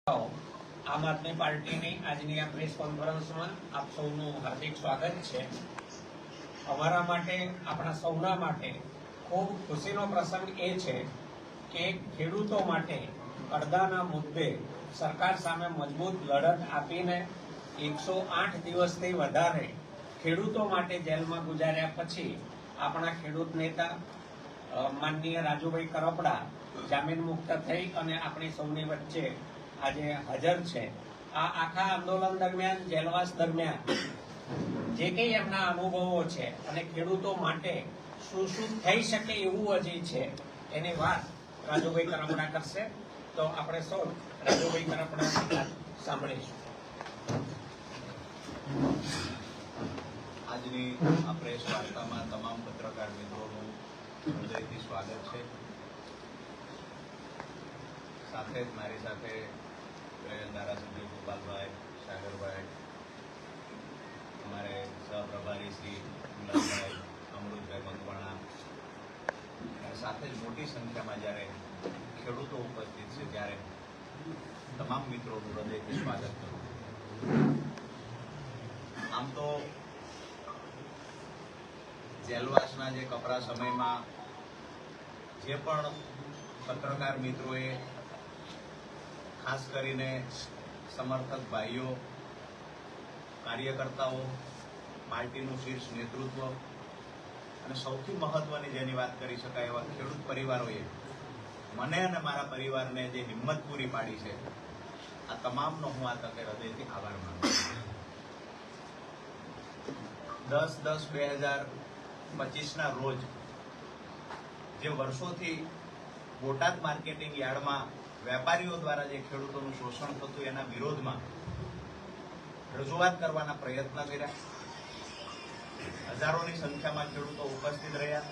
આમ આદમી પાર્ટીની આજની આ પ્રેસ કોન્ફરન્સમાં આપ સૌનું હાર્દિક સ્વાગત છે। અમારા માટે, આપણા સૌના માટે ખૂબ ખુશીનો પ્રસંગ એ છે કે ખેડૂતો માટે પડદાના મુદ્દે સરકાર સામે મજબૂત લડત આપીને 108 દિવસથી વધારે ખેડૂતો માટે જેલમાં ગુજાર્યા પછી આપણા ખેડૂત નેતા માનનીય રાજુભાઈ કરપડા જામીન મુક્ત થઈ અને આપણી સૌની વચ્ચે આજે હાજર છે। આ આખા આંદોલન દરમિયાન, જેલવાસ દરમિયાન જે કંઈ એમના અનુભવો છે અને ખેડૂતો માટે શું શું થઈ શકે એવું હજી છે એની વાત રાજુભાઈ કરપડા કરશે। તો આપણે સૌ રાજુભાઈ કરપડાની વાત સાંભળીશું। આજની આ પ્રેસ વાર્તામાં તમામ પત્રકાર મિત્રોનું હૃદયથી સ્વાગત છે। સાથે જ મારી સાથે ધારાસભ્ય ગોપાલભાઈ, સાગરભાઈ, અમારે સહપ્રભારી શ્રી ગુલાબભાઈ, અમૃતભાઈ મકવાણા અને સાથે જ મોટી સંખ્યામાં જ્યારે ખેડૂતો ઉપસ્થિત છે ત્યારે તમામ મિત્રોનું હૃદયથી સ્વાગત કરું। આમ તો જેલવાસના જે કપરા સમયમાં જે પણ પત્રકાર મિત્રોએ, ખાસ કરીને સમર્થક ભાઈઓ, કાર્યકર્તાઓ, પાર્ટીનું શીર્ષ નેતૃત્વ અને સૌથી મહત્વની જેની વાત કરી શકાય એવા ખેડૂત પરિવારોએ મને અને મારા પરિવારને જે હિંમત પૂરી પાડી છે, આ તમામનો હું આ તકે હૃદયથી આભાર માનું છું। 10/10/2025ના રોજ જે વર્ષોથી બોટાદ માર્કેટિંગ યાર્ડમાં વેપારીઓ દ્વારા જે ખેડૂતોનું શોષણ થતું એના વિરોધમાં રજૂઆત કરવાના પ્રયત્ન કર્યા। હજારોની સંખ્યામાં ખેડૂતો ઉપસ્થિત રહ્યા।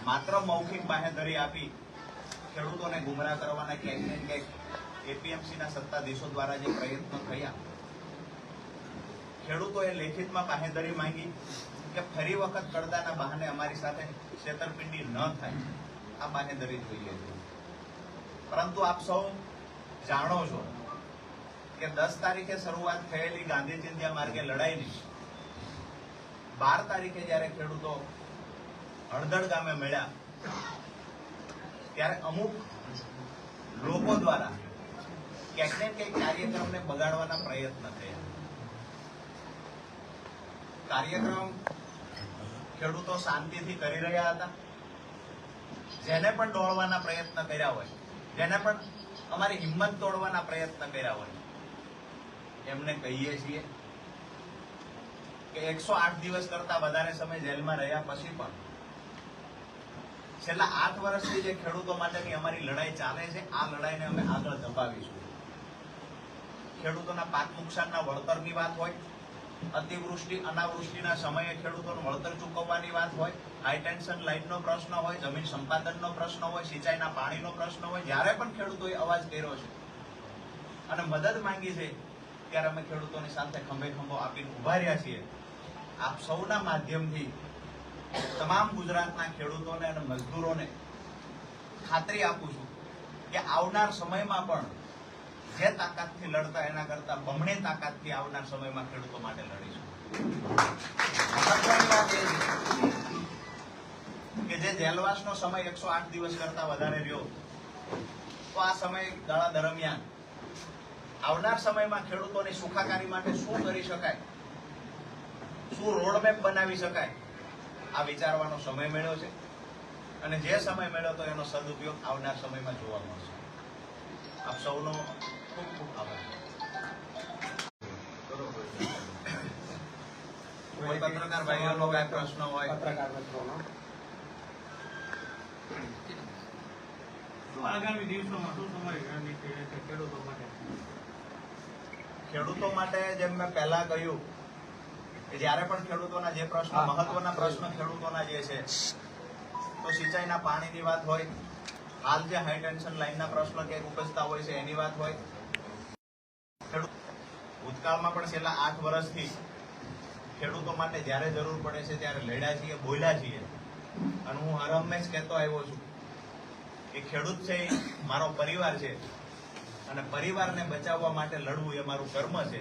માત્ર મૌખિક બાહેધરી આપી ખેડૂતોને ગુમરાહ કરવાના ક્યાંક ને ક્યાંક એપીએમસીના સત્તાધીશો દ્વારા જે પ્રયત્નો થયા, ખેડૂતોએ લેખિતમાં બાહેધરી માંગી કે ફરી વખત પડદાના બહાને અમારી સાથે છેતરપિંડી ન થાય, આ બાહેધરી જોઈએ છે। પરંતુ આપ સૌ જાણો છો કે 10 તારીખે શરૂઆત થયેલી ગાંધી ચિંધ્યા માર્ગે લડાઈની 12 તારીખે જયારે ખેડૂતો હળદળ ગામે મળ્યા ત્યારે અમુક લોકો દ્વારા ક્યાંક ને ક્યાંક કાર્યક્રમને બગાડવાના પ્રયત્ન થયા। કાર્યક્રમ ખેડૂતો શાંતિથી કરી રહ્યા હતા। જેને પણ દોડવાના પ્રયત્ન કર્યા હોય, જેને પણ અમારી હિંમત તોડવાના પ્રયત્ન કર્યા હોય, એમને કહીએ છીએ કે 108 દિવસ કરતા વધારે સમય જેલમાં રહ્યા પછી પણ છેલ્લા 8 વર્ષથી જે ખેડૂતો માટેની અમારી લડાઈ ચાલે છે, આ લડાઈને અમે આગળ ધપાવીશું। ખેડૂતોના પાક નુકસાનના વળતરની વાત હોય, અતિવૃષ્ટિ અનાવૃષ્ટિના સમયે ખેડૂતોનું વળતર ચૂકવવાની વાત હોય, હાઈ ટેન્શન લાઇનનો પ્રશ્ન હોય, જમીન સંપાદનનો પ્રશ્ન હોય, સિંચાઈના પાણીનો પ્રશ્ન હોય, જ્યારે પણ ખેડૂતોએ અવાજ કર્યો છે અને મદદ માંગી છે ત્યારે અમે ખેડૂતોની સાથે ખંભે ખંભો આપીને ઉભા રહ્યા છીએ। આપ સૌના માધ્યમથી તમામ ગુજરાતના ખેડૂતોને અને મજદૂરોને ખાતરી આપું છું કે આવનાર સમયમાં પણ જે તાકાતથી લડતા એના કરતા બમણી તાકાતથી આવનાર સમયમાં ખેડૂતો માટે લડીશું। મહત્વની વાત એ છે કે જે જેલવાસનો સમય 108 દિવસ કરતા વધારે રહ્યો, તો આ સમયગાળા દરમિયાન આવનાર સમયમાં ખેડૂતોની સુખાકારી માટે શું કરી શકાય, શું રોડમેપ બનાવી શકાય, આ વિચારવાનો સમય મળ્યો છે અને જે સમય મળ્યો તો એનો સદુપયોગ આવનાર સમયમાં જોવા મળશે। આપ સૌનો ખૂબ ખૂબ આભાર। કોઈ પત્રકાર ભાઈઓનો કઈ પ્રશ્ન હોય? પત્રકાર મિત્રોનો આગામી દિવસોમાં શું સમય રણનીતિ રહેશે ખેડૂતો માટે? ખેડૂતો માટે જેમ મેં પહેલા કહ્યું કે જ્યારે પણ ખેડૂતોના જે પ્રશ્ન, મહત્વના પ્રશ્ન ખેડૂતોના જે છે, તો સિંચાઈના પાણીની વાત હોય, હાલ જે હાઈ ટેન્શન લાઈનના પ્રશ્ન ક્યાંક ઉપજતા હોય છે એની વાત હોય, ભૂતકાળમાં પણ છેલ્લા 8 વર્ષથી ખેડૂતો માટે જ્યારે જરૂર પડે છે ત્યારે લડ્યા છીએ, બોલ્યા છીએ અને હું હર હંમેશ કહેતો આવ્યો છું કે ખેડૂત છે મારો પરિવાર છે અને પરિવારને બચાવવા માટે લડવું એ મારું કર્મ છે.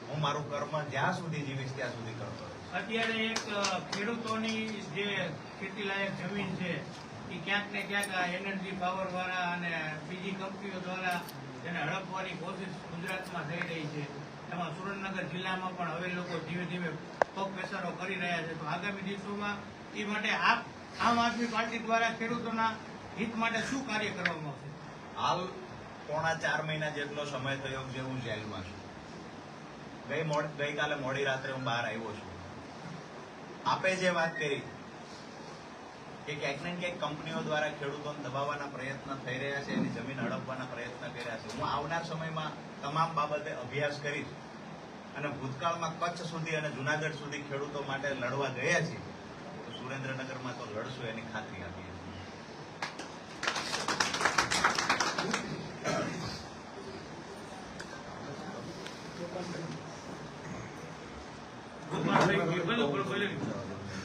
હું મારું કર્મ જ્યાં સુધી જીવીશ ત્યાં સુધી કરતો રહીશ. અત્યારે એક ખેડૂતોની જે ખેતીલાયક જમીન છે એ ક્યાંક ને ક્યાંક આ એનર્જી પાવર વાળા અને બીજી કંપનીઓ દ્વારા તેને હડપવાની કોશિશ ગુજરાતમાં થઈ રહી છે. એમાં સુરેન્દ્રનગર જિલ્લામાં પણ હવે લોકો ધીમે ધીમે પગ પેસારો કરી રહ્યા છે. તો આગામી દિવસોમાં એ માટે આમ આદમી પાર્ટી દ્વારા ખેડૂતોના હિત માટે શું કાર્ય કરવામાં આવશે? હાલ પોણા 4 મહિના જેટલો સમય થયો છે હું જેલમાં છું. ગઈકાલે મોડી રાત્રે હું બહાર આવ્યો છું. આપે જે વાત કરી કે ક્યાંક ને ક્યાંક કંપનીઓ દ્વારા ખેડૂતોને દબાવવાના પ્રયત્ન થઈ રહ્યા છે, એની જમીન હડપવાના પ્રયત્ન કર્યા છે. હું આવનાર સમયમાં તમામ બાબતે અભ્યાસ કરીશ અને ભૂતકાળમાં કચ્છ સુધી અને જુનાગઢ સુધી ખેડૂતો માટે લડવા ગયા છે, તો સુરેન્દ્રનગરમાં તો લડશું એની ખાતરી આપીએ છીએ.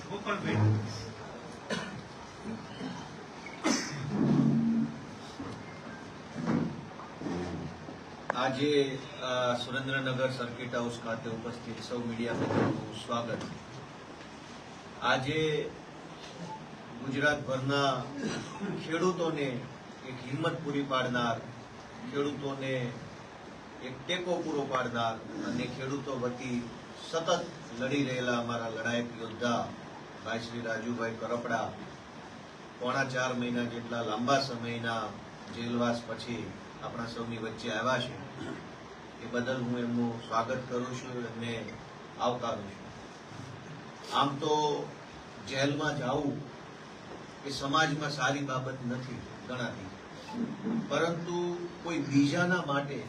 ગોપાલભાઈ આજે સુરેન્દ્રનગર સર્કિટ હાઉસ ખાતે ઉપસ્થિત સૌ મીડિયા મિત્રોનું સ્વાગત. આજે ગુજરાતભરના ખેડૂતોને એક હિંમત પૂરી પાડનાર, ખેડૂતોને એક ટેકો પૂરો પાડનાર અને ખેડૂતો વતી સતત લડી રહેલા અમારા લડાયક યોદ્ધા ભાઈ શ્રી રાજુભાઈ કરપડા પોણા 4 મહિના જેટલા લાંબા સમયના જેલવાસ પછી આપણા સૌની વચ્ચે આવ્યા છે. એ બદલ હું એમનું સ્વાગત કરું છું, એમને આવકારું છું. આમ તો જેલમાં જવું એ સમાજમાં સારી બાબત નથી ગણાતી, પરંતુ કોઈ બીજાના માટે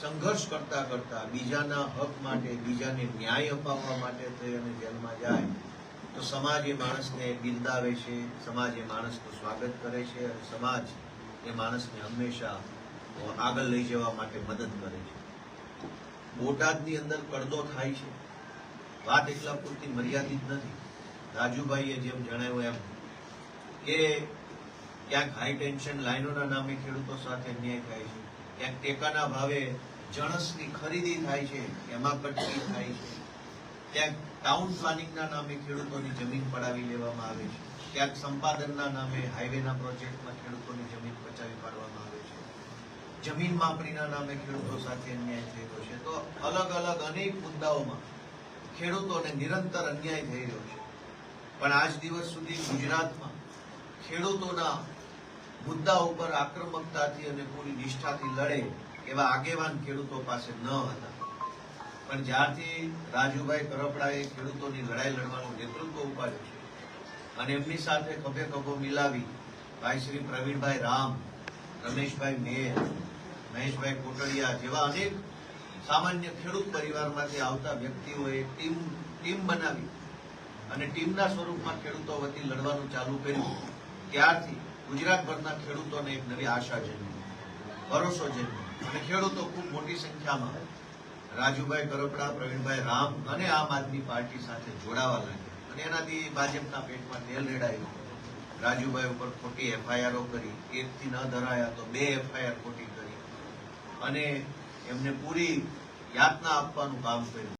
સંઘર્ષ કરતા કરતા, બીજાના હક માટે, બીજાને ન્યાય અપાવવા માટે થઈ અને જેલમાં જાય તો સમાજ એ માણસને બિરદાવે છે, સમાજ એ માણસનું સ્વાગત કરે છે અને સમાજ એ માણસને હંમેશા આગળ લઈ જવા માટે મદદ કરે છે. બોટાદની અંદર કડદો થાય છે, વાત એટલા પૂરતી મર્યાદિત નથી. રાજુભાઈએ જેમ જણાવ્યું એમ કે ક્યાંક હાઈ ટેન્શન લાઈનોના નામે ખેડૂતો સાથે અન્યાય થાય છે, ક્યાંક ટેકાના ભાવે જણસની ખરીદી થાય છે, એમાં કટકી થાય છે, ક્યાંક ટાઉન પ્લાનિંગના નામે ખેડૂતોની જમીન પડાવી લેવામાં આવે છે, ક્યાંક સંપાદનના નામે હાઈવેના પ્રોજેક્ટમાં ખેડૂતોની જમીન પચાવી પાડવામાં આવે છે, જમીન માપણીના નામે ખેડૂતો સાથે અન્યાય થયેલો છે. તો અલગ અલગ અનેક મુદ્દાઓમાં ખેડૂતોને નિરંતર અન્યાય થઈ રહ્યો છે. પણ આજ દિવસ સુધી ગુજરાતમાં ખેડૂતોના મુદ્દા ઉપર આક્રમકતાથી અને પૂરી નિષ્ઠાથી લડે એવા આગેવાન ખેડૂતો પાસે ન હતા. પણ જ્યારથી રાજુભાઈ કરપડાએ ખેડૂતોની લડાઈ લડવાનું નેતૃત્વ ઉપાડ્યું છે અને એમની સાથે ખભે ખભો મિલાવી ભાઈ શ્રી પ્રવીણભાઈ રામ, રમેશભાઈ મેર, મહેશભાઈ કોટડિયા જેવા અનેક સામાન્ય ખેડૂત પરિવારમાંથી આવતા વ્યક્તિઓએ ટીમ બનાવી અને ટીમના સ્વરૂપમાં ખેડૂતો વતી લડવાનું ચાલુ કર્યું. ત્યારથી ગુજરાતભરના ખેડૂતોને એક નવી આશા જન્મી, ભરોસો જન્મી અને ખેડૂતો ખૂબ મોટી સંખ્યામાં રાજુભાઈ કરપડા, પ્રવીણભાઈ રામ અને આમ આદમી પાર્ટી સાથે જોડાવા લાગ્યા. અને એનાથી ભાજપના પેટમાં તેલ રેડાયું. રાજુભાઈ ઉપર ખોટી એફઆઈઆરો કરી, 1 થી ન ધરાયા તો 2 એફઆઈઆર ખોટી કરી અને એમને પૂરી યાતના આપવાનું કામ કર્યું.